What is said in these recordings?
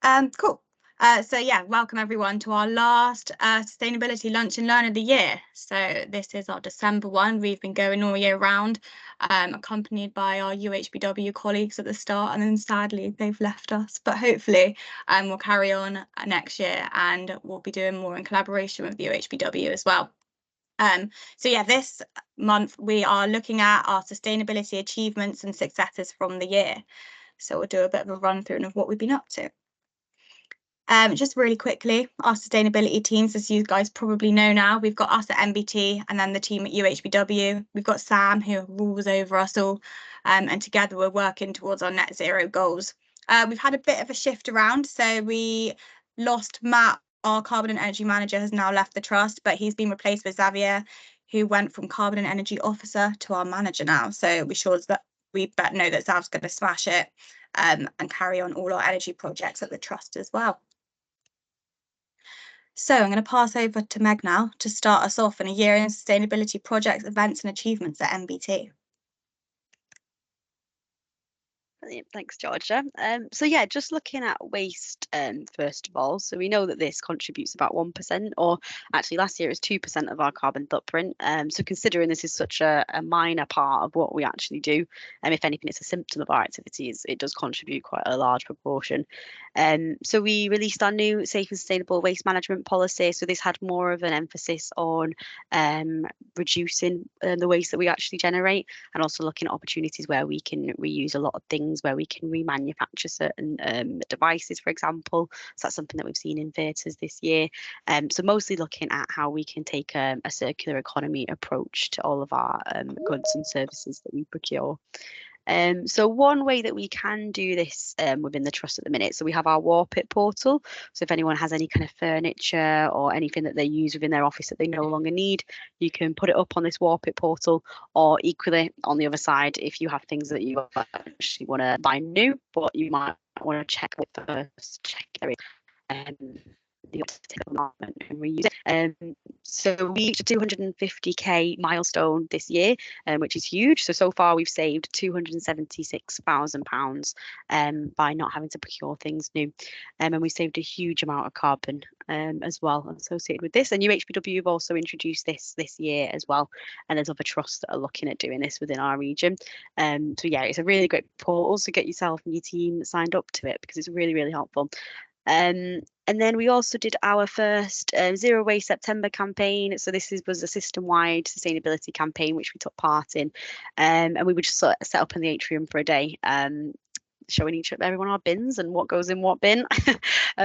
Cool. So yeah, welcome everyone to our last Sustainability Lunch and Learn of the year. So this is our December one. We've been going all year round, accompanied by our UHBW colleagues at the start, and then sadly they've left us. But hopefully, we'll carry on next year, and we'll be doing more in collaboration with the UHBW as well. So yeah, this month we are looking at our sustainability achievements and successes from the year. So we'll do a bit of a run through of what we've been up to. Just really quickly, our sustainability teams, as you guys probably know now, we've got us at MBT and then the team at UHBW. We've got Sam, who rules over us all, and together we're working towards our net zero goals. We've had a bit of a shift around, so we lost Matt, our carbon and energy manager, has now left the trust, but he's been replaced with Xavier, who went from carbon and energy officer to our manager now. So we sure that we better know that Zav's going to smash it and carry on all our energy projects at the trust as well. So I'm going to pass over to Meg now to start us off in a year in sustainability projects, events and achievements at MBT. Brilliant, thanks, Georgia. So yeah, just looking at waste first of all. So we know that this contributes about 1%, or actually last year it was 2% of our carbon footprint. So considering this is such a minor part of what we actually do, and if anything, it's a symptom of our activities, it does contribute quite a large proportion. So we released our new safe and sustainable waste management policy. So this had more of an emphasis on reducing the waste that we actually generate, and also looking at opportunities where we can reuse a lot of things, where we can remanufacture certain devices, for example. So that's something that we've seen in theatres this year. So mostly looking at how we can take a circular economy approach to all of our goods and services that we procure. So one way that we can do this within the trust at the minute, so we have our Warpit portal. So if anyone has any kind of furniture or anything that they use within their office that they no longer need, you can put it up on this Warpit portal. Or equally, on the other side, if you have things that you actually want to buy new, but you might want to check with first, check the market and reuse it. So we reached a 250k milestone this year, which is huge. So far we've saved £276,000 by not having to procure things new, and we saved a huge amount of carbon as well associated with this. And UHBW have also introduced this year as well, and there's other trusts that are looking at doing this within our region. So yeah, it's a really great portal, so get yourself and your team signed up to it because it's really helpful. And then we also did our first Zero Waste September campaign. So this was a system-wide sustainability campaign which we took part in, and we would just sort of set up in the atrium for a day, showing everyone our bins and what goes in what bin.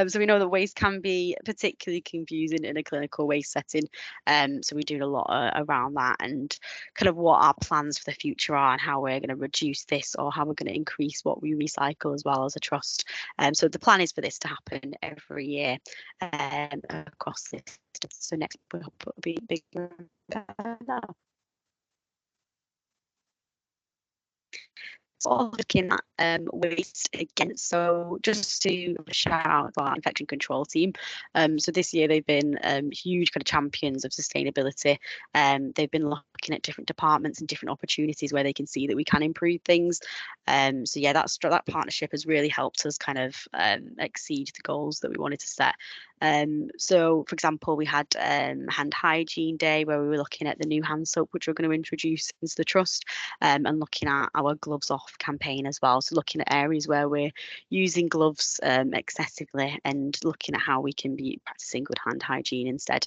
So we know that waste can be particularly confusing in a clinical waste setting. So we do a lot around that and kind of what our plans for the future are and how we're going to reduce this or how we're going to increase what we recycle as well as a trust. So the plan is for this to happen every year across this. So next we'll be bigger now. Looking at waste again, so just to shout out our infection control team. So this year they've been huge kind of champions of sustainability. They've been looking at different departments and different opportunities where they can see that we can improve things. So yeah, that partnership has really helped us kind of exceed the goals that we wanted to set. So for example, we had hand hygiene day where we were looking at the new hand soap which we're going to introduce into the trust, and looking at our gloves off campaign as well. So looking at areas where we're using gloves excessively and looking at how we can be practicing good hand hygiene instead,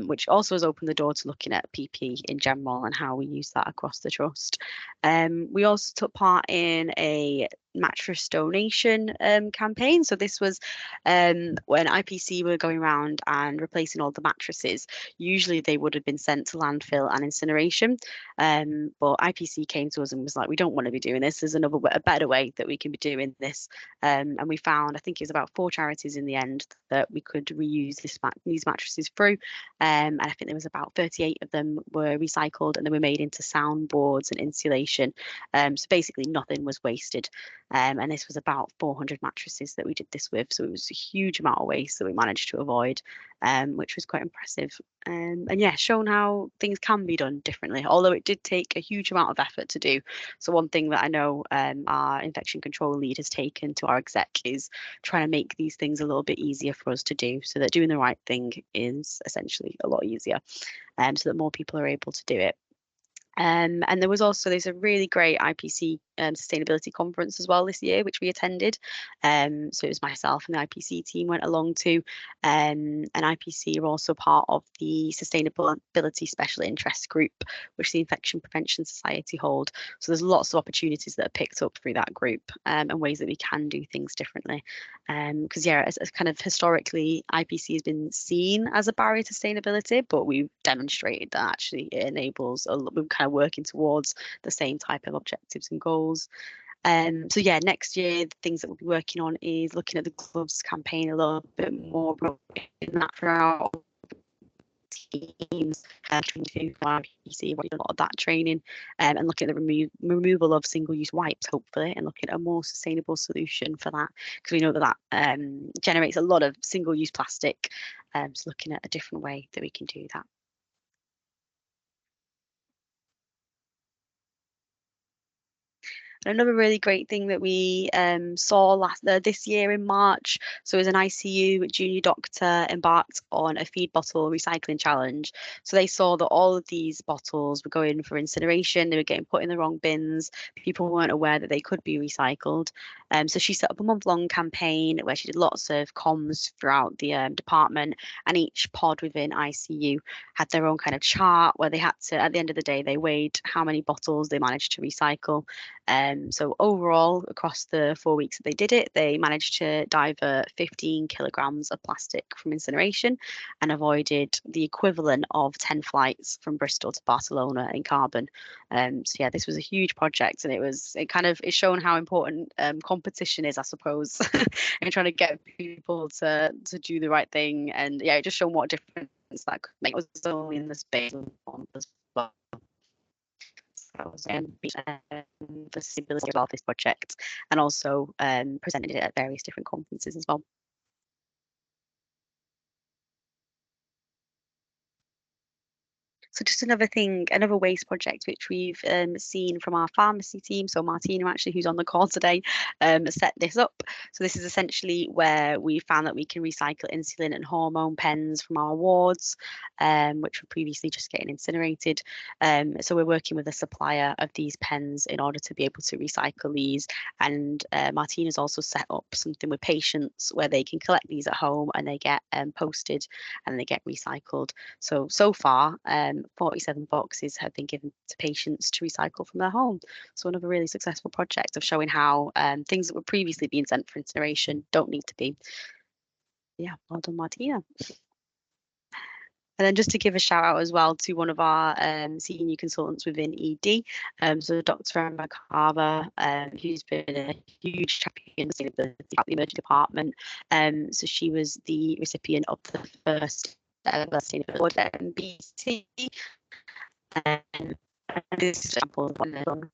which also has opened the door to looking at PP in general and how we use that across the trust. We also took part in a mattress donation campaign. So this was when IPC were going around and replacing all the mattresses. Usually they would have been sent to landfill and incineration, but IPC came to us and was like, we don't want to be doing this, there's a better way that we can be doing this. And we found, I think it was about 4 charities in the end that we could reuse these mattresses through, and I think there was about 38 of them were recycled and they were made into soundboards and insulation. So basically nothing was wasted. And this was about 400 mattresses that we did this with. So it was a huge amount of waste that we managed to avoid, which was quite impressive. And yeah, shown how things can be done differently, although it did take a huge amount of effort to do. So one thing that I know our infection control lead has taken to our exec is trying to make these things a little bit easier for us to do, so that doing the right thing is essentially a lot easier, so that more people are able to do it. And there's a really great IPC sustainability conference as well this year, which we attended. So it was myself and the IPC team went along to, and IPC are also part of the Sustainability Special Interest Group, which the Infection Prevention Society hold. So there's lots of opportunities that are picked up through that group, and ways that we can do things differently. Because yeah, as kind of historically, IPC has been seen as a barrier to sustainability, but we've demonstrated that actually it enables we're kind of working towards the same type of objectives and goals. So yeah, next year the things that we'll be working on is looking at the gloves campaign a little bit more, in that for our teams, to IPC, a lot of that training, and looking at the removal of single-use wipes, hopefully, and looking at a more sustainable solution for that, because we know that generates a lot of single-use plastic. So looking at a different way that we can do that. Another really great thing that we saw this year in March, so as an ICU junior doctor embarked on a feed bottle recycling challenge. So they saw that all of these bottles were going for incineration, they were getting put in the wrong bins, people weren't aware that they could be recycled. So she set up a month-long campaign where she did lots of comms throughout the department, and each pod within ICU had their own kind of chart where they had to, at the end of the day, they weighed how many bottles they managed to recycle. So overall, across the 4 weeks that they did it, they managed to divert 15 kilograms of plastic from incineration and avoided the equivalent of 10 flights from Bristol to Barcelona in carbon. So yeah, this was a huge project, and it's shown how important competition is, I suppose, in trying to get people to do the right thing. And yeah, it just shown what a difference that could make. It was only in the space of a month as well. The sustainability of this project, and also presented it at various different conferences as well. So just another waste project which we've seen from our pharmacy team. So Martina, actually, who's on the call today, set this up. So this is essentially where we found that we can recycle insulin and hormone pens from our wards, which were previously just getting incinerated. So we're working with a supplier of these pens in order to be able to recycle these. And Martina's also set up something with patients where they can collect these at home, and they get posted and they get recycled. So far, 47 boxes have been given to patients to recycle from their home. So another really successful project of showing how things that were previously being sent for incineration don't need to be. Yeah, well done, Martina. And then just to give a shout out as well to one of our senior consultants within ED, so Dr. Emma Carver, who's been a huge champion in sustainability at the emergency department. So she was the recipient of the first sustainability award at MBT. And this example of one of them,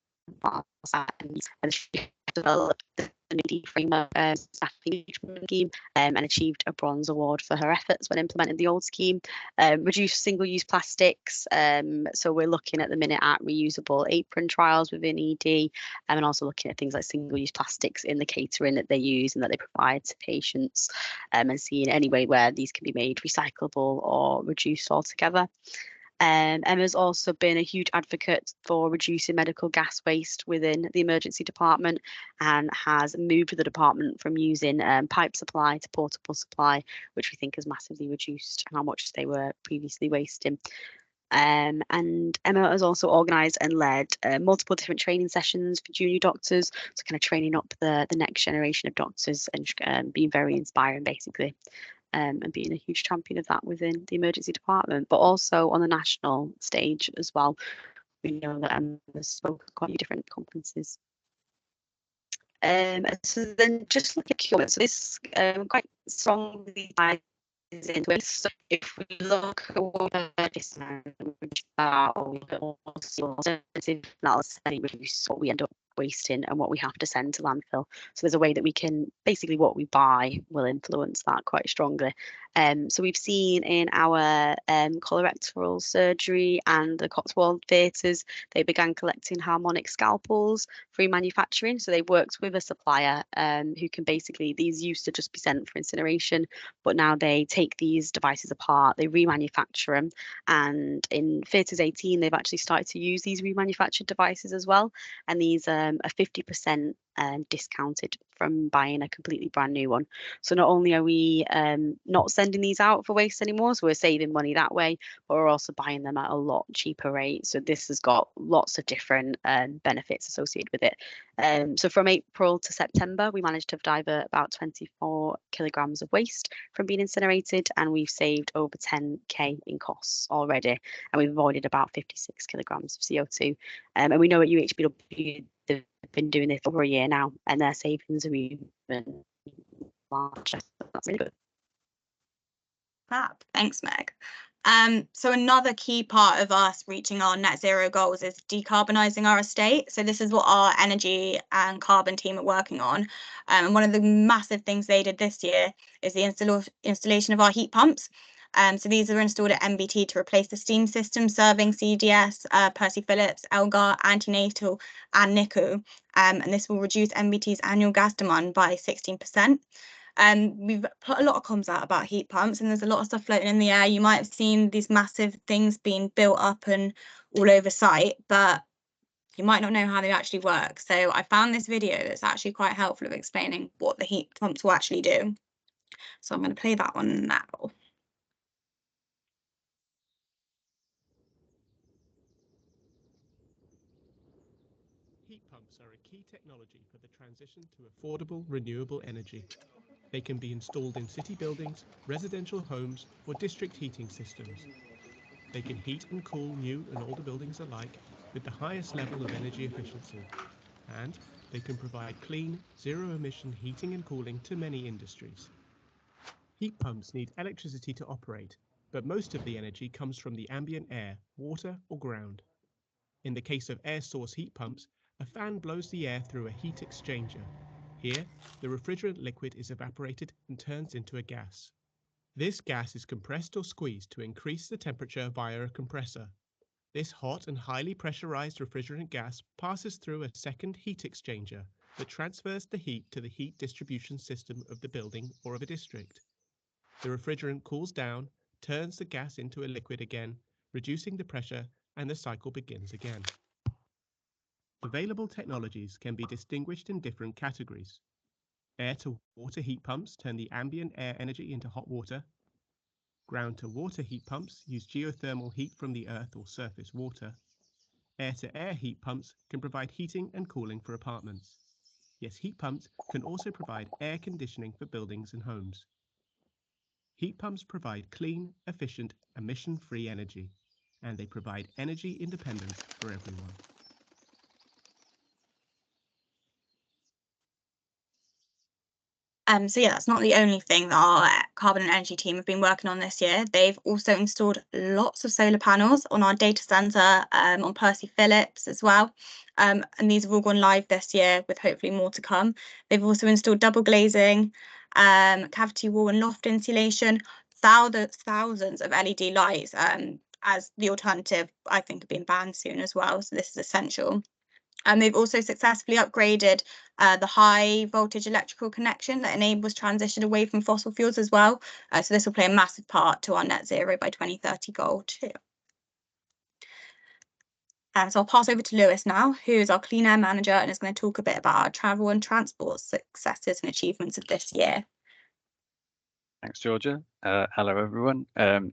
and she developed the new framework staff engagement scheme, and achieved a bronze award for her efforts when implementing the old scheme. Reduced single-use plastics. So we're looking at the minute at reusable apron trials within ED, and also looking at things like single-use plastics in the catering that they use and that they provide to patients, and seeing any way where these can be made recyclable or reduced altogether. Emma's also been a huge advocate for reducing medical gas waste within the emergency department, and has moved the department from using pipe supply to portable supply, which we think has massively reduced how much they were previously wasting. And Emma has also organised and led multiple different training sessions for junior doctors, so kind of training up the next generation of doctors, and being very inspiring, basically. And being a huge champion of that within the emergency department, but also on the national stage as well. We know that Emma spoke at quite a few different conferences. So then just look at procurement. So this quite strongly ties into it. So if we look at what alternative analysis, that will reduce what we end up waste in and what we have to send to landfill. So there's a way that we can, basically what we buy will influence that quite strongly. So we've seen in our colorectal surgery and the Cotswold theatres, they began collecting harmonic scalpels for manufacturing. So they worked with a supplier who can basically, these used to just be sent for incineration, but now they take these devices apart, they remanufacture them. And in Theatres 18, they've actually started to use these remanufactured devices as well. And these are 50% discounted from buying a completely brand new one. So not only are we not sending these out for waste anymore, so we're saving money that way, but we're also buying them at a lot cheaper rate. So this has got lots of different benefits associated with it. So from April to September, we managed to divert about 24 kilograms of waste from being incinerated, and we've saved over 10k in costs already, and we've avoided about 56 kilograms of CO2. And we know at UHBW they've been doing this for over a year now, and their savings are even larger. That's really good. Fab. Thanks, Meg. So another key part of us reaching our net zero goals is decarbonising our estate. So this is what our energy and carbon team are working on. And one of the massive things they did this year is the installation of our heat pumps. So these are installed at MBT to replace the steam system serving CDS, Percy Phillips, Elgar, Antenatal and NICU. And this will reduce MBT's annual gas demand by 16%. We've put a lot of comms out about heat pumps, and there's a lot of stuff floating in the air. You might have seen these massive things being built up and all over site, but you might not know how they actually work. So I found this video that's actually quite helpful of explaining what the heat pumps will actually do. So I'm going to play that one now. Heat pumps are a key technology for the transition to affordable, renewable energy. They can be installed in city buildings, residential homes, or district heating systems. They can heat and cool new and older buildings alike with the highest level of energy efficiency. And they can provide clean, zero-emission heating and cooling to many industries. Heat pumps need electricity to operate, but most of the energy comes from the ambient air, water, or ground. In the case of air source heat pumps, a fan blows the air through a heat exchanger. Here, the refrigerant liquid is evaporated and turns into a gas. This gas is compressed or squeezed to increase the temperature via a compressor. This hot and highly pressurized refrigerant gas passes through a second heat exchanger that transfers the heat to the heat distribution system of the building or of a district. The refrigerant cools down, turns the gas into a liquid again, reducing the pressure, and the cycle begins again. Available technologies can be distinguished in different categories. Air-to-water heat pumps turn the ambient air energy into hot water. Ground-to-water heat pumps use geothermal heat from the earth or surface water. Air-to-air heat pumps can provide heating and cooling for apartments. Yes, heat pumps can also provide air conditioning for buildings and homes. Heat pumps provide clean, efficient, emission-free energy, and they provide energy independence for everyone. So yeah, that's not the only thing that our carbon and energy team have been working on this year. They've also installed lots of solar panels on our data centre, on Percy Phillips as well. And these have all gone live this year with hopefully more to come. They've also installed double glazing, cavity wall and loft insulation, thousands of LED lights, as the alternative, I think, are being banned soon as well. So this is essential. And they've also successfully upgraded the high voltage electrical connection that enables transition away from fossil fuels as well. So this will play a massive part to our net zero by 2030 goal too. So I'll pass over to Lewis now, who is our clean air manager and is going to talk a bit about our travel and transport successes and achievements of this year. Thanks, Georgia. Hello, everyone.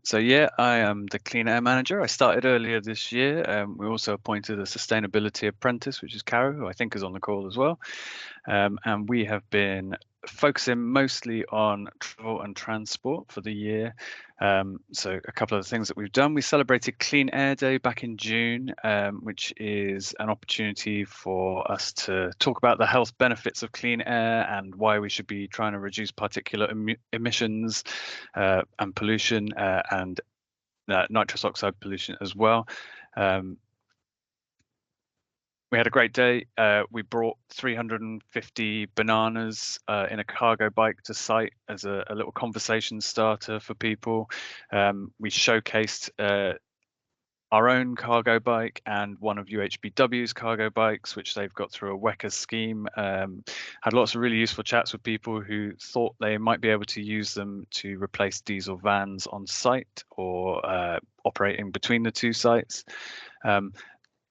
So yeah, I am the Clean Air Manager. I started earlier this year. We also appointed a Sustainability Apprentice, which is Caro, who I think is on the call as well. And we have been focusing mostly on travel and transport for the year. So a couple of the things that we've done, we celebrated Clean Air Day back in June, which is an opportunity for us to talk about the health benefits of clean air and why we should be trying to reduce particulate emissions and pollution and nitrous oxide pollution as well. we had a great day. We brought 350 bananas in a cargo bike to site as a little conversation starter for people. We showcased our own cargo bike and one of UHBW's cargo bikes, which they've got through a WECA scheme. Had lots of really useful chats with people who thought they might be able to use them to replace diesel vans on site or operating between the two sites.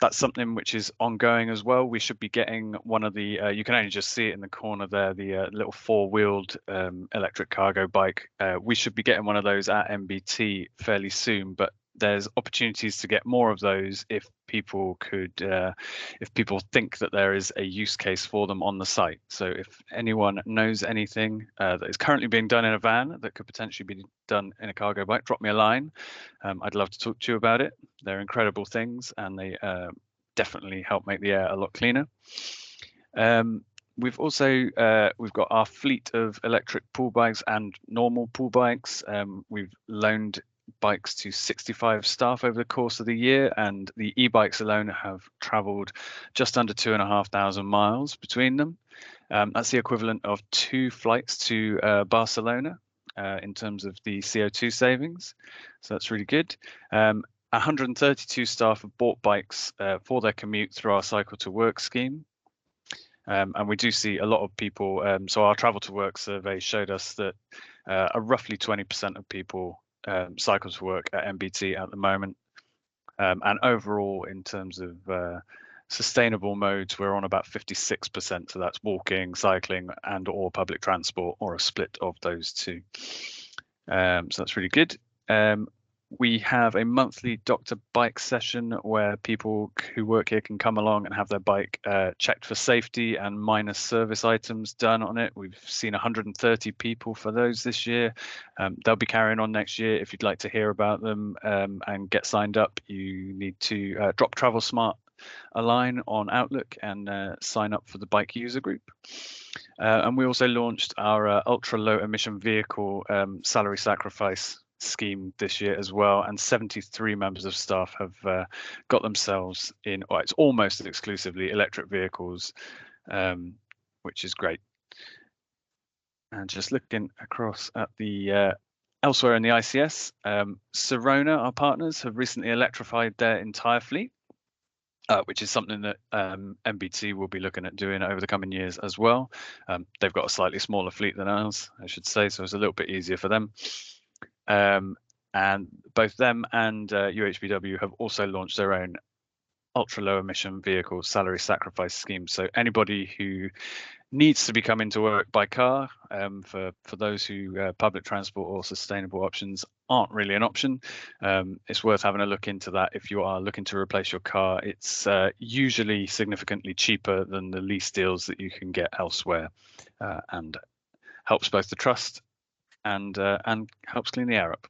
That's something which is ongoing as well. We should be getting one of the, you can only just see it in the corner there, the little four-wheeled electric cargo bike. We should be getting one of those at MBT fairly soon, but there's opportunities to get more of those if people could, if people think that there is a use case for them on the site. So if anyone knows anything that is currently being done in a van that could potentially be done in a cargo bike, drop me a line. I'd love to talk to you about it. They're incredible things, and they definitely help make the air a lot cleaner. We've also we've got our fleet of electric pool bikes and normal pool bikes. We've loaned bikes to 65 staff over the course of the year, and the e-bikes alone have traveled just under 2,500 miles between them. That's the equivalent of 2 flights to Barcelona in terms of the CO2 savings. So that's really good. 132 staff have bought bikes for their commute through our Cycle to Work scheme. And we do see a lot of people, so our Travel to Work survey showed us that roughly 20% of people cycle to work at MBT at the moment. And overall, in terms of sustainable modes, we're on about 56%. So that's walking, cycling, and or public transport, or a split of those two. So that's really good. We have a monthly doctor bike session where people who work here can come along and have their bike checked for safety and minor service items done on it. We've seen 130 people for those this year. They'll be carrying on next year. If you'd like to hear about them and get signed up, you need to drop Travel Smart a line on Outlook and sign up for the bike user group. And we also launched our ultra low emission vehicle salary sacrifice scheme this year as well, and 73 members of staff have got themselves in, well, it's almost exclusively electric vehicles, which is great. And just looking across at the elsewhere in the ICS, Sirona, our partners, have recently electrified their entire fleet, which is something that MBT will be looking at doing over the coming years as well. They've got a slightly smaller fleet than ours, I should say, so it's a little bit easier for them. And both them and UHBW have also launched their own ultra low emission vehicle salary sacrifice scheme. So anybody who needs to be coming to work by car, for those who public transport or sustainable options aren't really an option, it's worth having a look into that. If you are looking to replace your car, it's usually significantly cheaper than the lease deals that you can get elsewhere, and helps both the trust and helps clean the air up.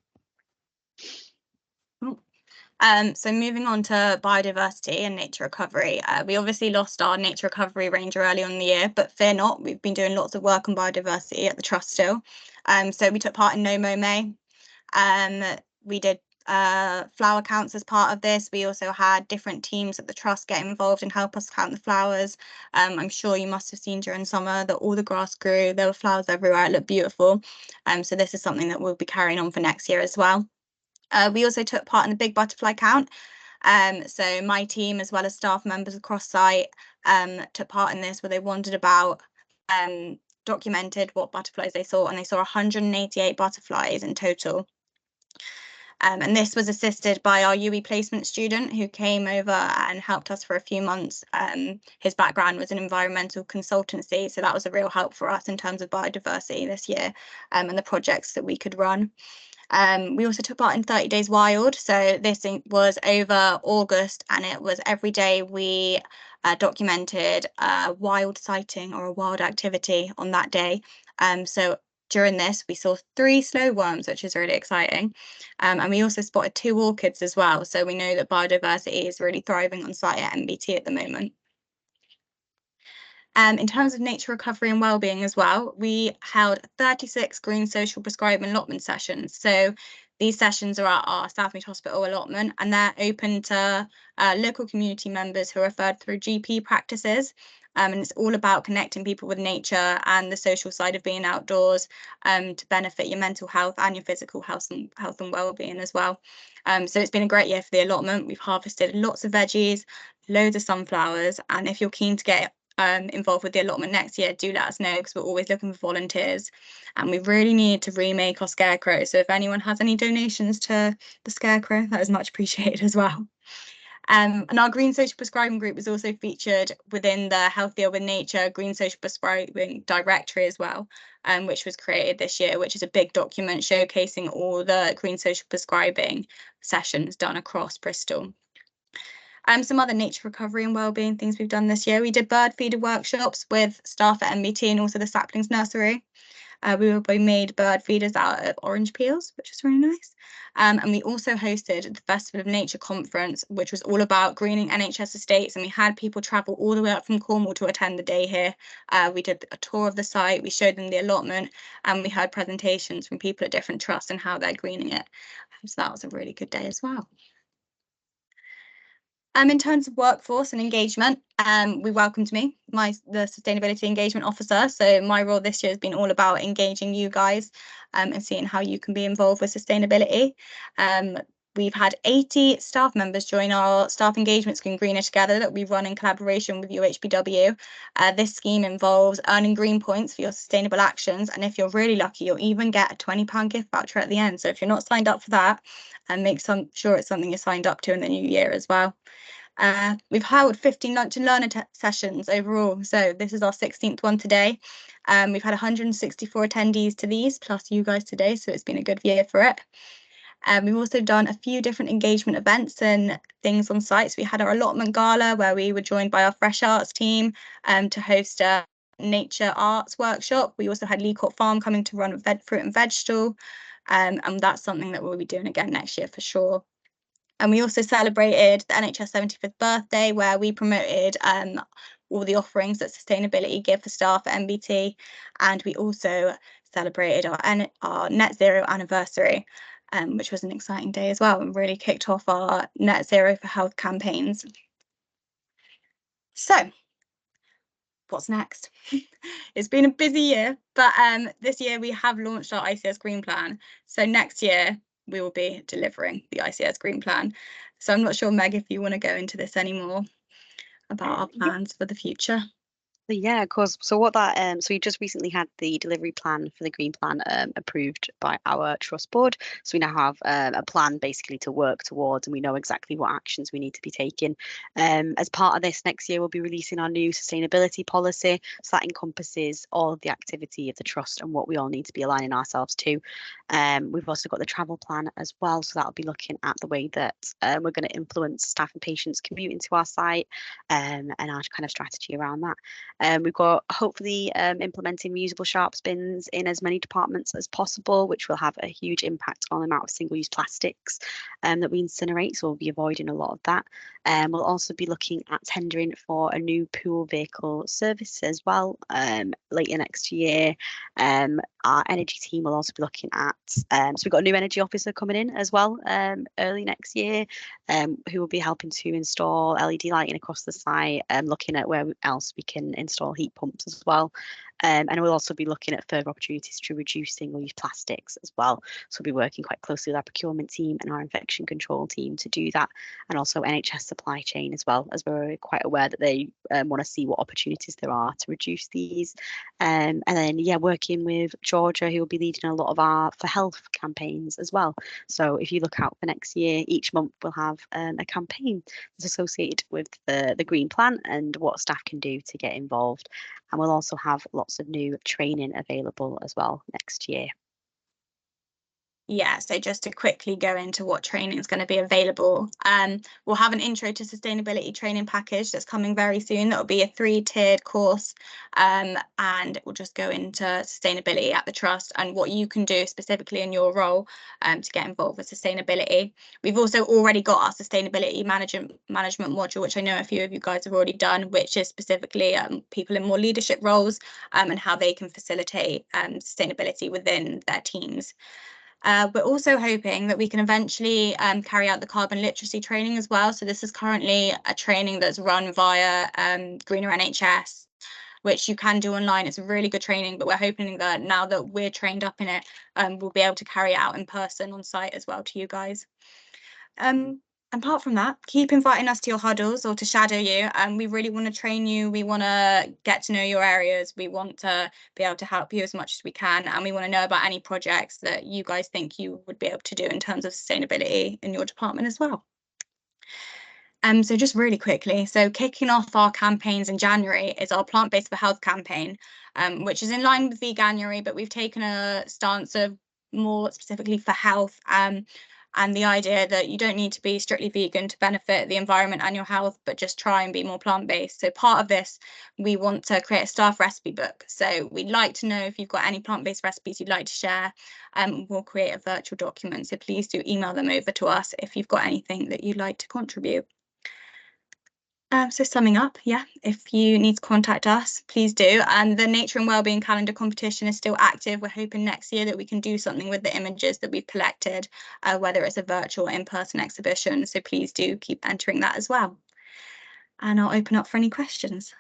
So moving on to biodiversity and nature recovery, we obviously lost our nature recovery ranger early on in the year, but fear not, we've been doing lots of work on biodiversity at the trust still. So we took part in No Mow May. We did flower counts as part of this. We also had different teams at the trust get involved and help us count the flowers. I'm sure you must have seen during summer that all the grass grew, there were flowers everywhere, it looked beautiful. So this is something that we'll be carrying on for next year as well. We also took part in the Big Butterfly Count. So my team, as well as staff members across site, took part in this, where they wandered about, documented what butterflies they saw, and they saw 188 butterflies in total. And this was assisted by our UE placement student who came over and helped us for a few months. His background was in environmental consultancy, so that was a real help for us in terms of biodiversity this year, and the projects that we could run. We also took part in 30 Days Wild. So this was over August, and it was every day we documented a wild sighting or a wild activity on that day. So during this, we saw 3 slow worms, which is really exciting. And we also spotted 2 orchids as well. So we know that biodiversity is really thriving on site at MBT at the moment. In terms of nature recovery and wellbeing as well, we held 36 green social prescribing allotment sessions. So These sessions are at our Southmead Hospital allotment, and they're open to local community members who are referred through GP practices. And it's all about connecting people with nature and the social side of being outdoors to benefit your mental health and your physical health and well-being as well. So it's been a great year for the allotment. We've harvested lots of veggies, loads of sunflowers, and if you're keen to get involved with the allotment next year, do let us know, because we're always looking for volunteers, and we really need to remake our scarecrow. So if anyone has any donations to the scarecrow, that is much appreciated as well. And our Green Social Prescribing group was also featured within the Healthier with Nature Green Social Prescribing Directory as well, which was created this year, which is a big document showcasing all the green social prescribing sessions done across Bristol. Some other nature recovery and wellbeing things we've done this year. We did bird feeder workshops with staff at MBT and also the Saplings Nursery. We made bird feeders out of orange peels, which was really nice. And we also hosted the Festival of Nature conference, which was all about greening NHS estates. And we had people travel all the way up from Cornwall to attend the day here. We did a tour of the site, we showed them the allotment, and we heard presentations from people at different trusts and how they're greening it. So that was a really good day as well. In terms of workforce and engagement, we welcomed me, the Sustainability Engagement Officer. So my role this year has been all about engaging you guys and seeing how you can be involved with sustainability. We've had 80 staff members join our staff engagement scheme Greener Together that we run in collaboration with UHBW. This scheme involves earning green points for your sustainable actions, and if you're really lucky, you'll even get a £20 gift voucher at the end. So if you're not signed up for that, make sure it's something you're signed up to in the new year as well. We've held 15 lunch and learner sessions overall, so this is our 16th one today. We've had 164 attendees to these, plus you guys today, so it's been a good year for it. We've also done a few different engagement events and things on site. So we had our allotment gala where we were joined by our Fresh Arts team to host a nature arts workshop. We also had Leacourt Farm coming to run a fruit and veg stall, and that's something that we'll be doing again next year for sure. And we also celebrated the NHS 75th birthday, where we promoted all the offerings that sustainability give for staff at MBT. And we also celebrated our net zero anniversary, which was an exciting day as well, and really kicked off our net zero for health campaigns. So what's next? It's been a busy year, but this year we have launched our ICS Green Plan. So next year we will be delivering the ICS Green Plan. So I'm not sure, Meg, if you want to go into this anymore about our plans for the future. Yeah, of course. So what that so we just recently had the delivery plan for the Green Plan approved by our trust board. So we now have a plan basically to work towards, and we know exactly what actions we need to be taking. As part of this, next year we'll be releasing our new sustainability policy. So that encompasses all of the activity of the trust and what we all need to be aligning ourselves to. We've also got the travel plan as well. So that'll be looking at the way that we're going to influence staff and patients commuting to our site and our kind of strategy around that. We've got hopefully implementing reusable sharps bins in as many departments as possible, which will have a huge impact on the amount of single-use plastics that we incinerate. So we'll be avoiding a lot of that. We'll also be looking at tendering for a new pool vehicle service as well later next year. Our energy team will also be looking at, so we've got a new energy officer coming in as well early next year, who will be helping to install LED lighting across the site and looking at where else we can install heat pumps as well. And we'll also be looking at further opportunities to reduce single-use plastics as well. So we'll be working quite closely with our procurement team and our infection control team to do that, and also NHS supply chain as well, as we're quite aware that they want to see what opportunities there are to reduce these. And then, yeah, working with Georgia, who will be leading a lot of our For Health campaigns as well. So if you look out for next year, each month we'll have a campaign that's associated with the Green Plan and what staff can do to get involved. And we'll also have lots of new training available as well next year. Yeah, so just to quickly go into what training is going to be available, we'll have an intro to sustainability training package that's coming very soon. That will be a 3-tiered course, and it will just go into sustainability at the trust and what you can do specifically in your role to get involved with sustainability. We've also already got our sustainability management module, which I know a few of you guys have already done, which is specifically people in more leadership roles and how they can facilitate sustainability within their teams. We're also hoping that we can eventually carry out the carbon literacy training as well. So this is currently a training that's run via Greener NHS, which you can do online. It's a really good training, but we're hoping that now that we're trained up in it, we'll be able to carry it out in person on site as well to you guys. Apart from that, keep inviting us to your huddles or to shadow you. We really want to train you. We want to get to know your areas. We want to be able to help you as much as we can. And we want to know about any projects that you guys think you would be able to do in terms of sustainability in your department as well. So just really quickly, so kicking off our campaigns in January is our Plant-Based for Health campaign, which is in line with Veganuary, but we've taken a stance of more specifically for health, and the idea that you don't need to be strictly vegan to benefit the environment and your health, but just try and be more plant-based. So part of this, we want to create a staff recipe book. So we'd like to know if you've got any plant-based recipes you'd like to share. We'll create a virtual document. So please do email them over to us if you've got anything that you'd like to contribute. So summing up, yeah, if you need to contact us, please do. And the Nature and Wellbeing Calendar competition is still active. We're hoping next year that we can do something with the images that we've collected, whether it's a virtual or in-person exhibition. So please do keep entering that as well. And I'll open up for any questions.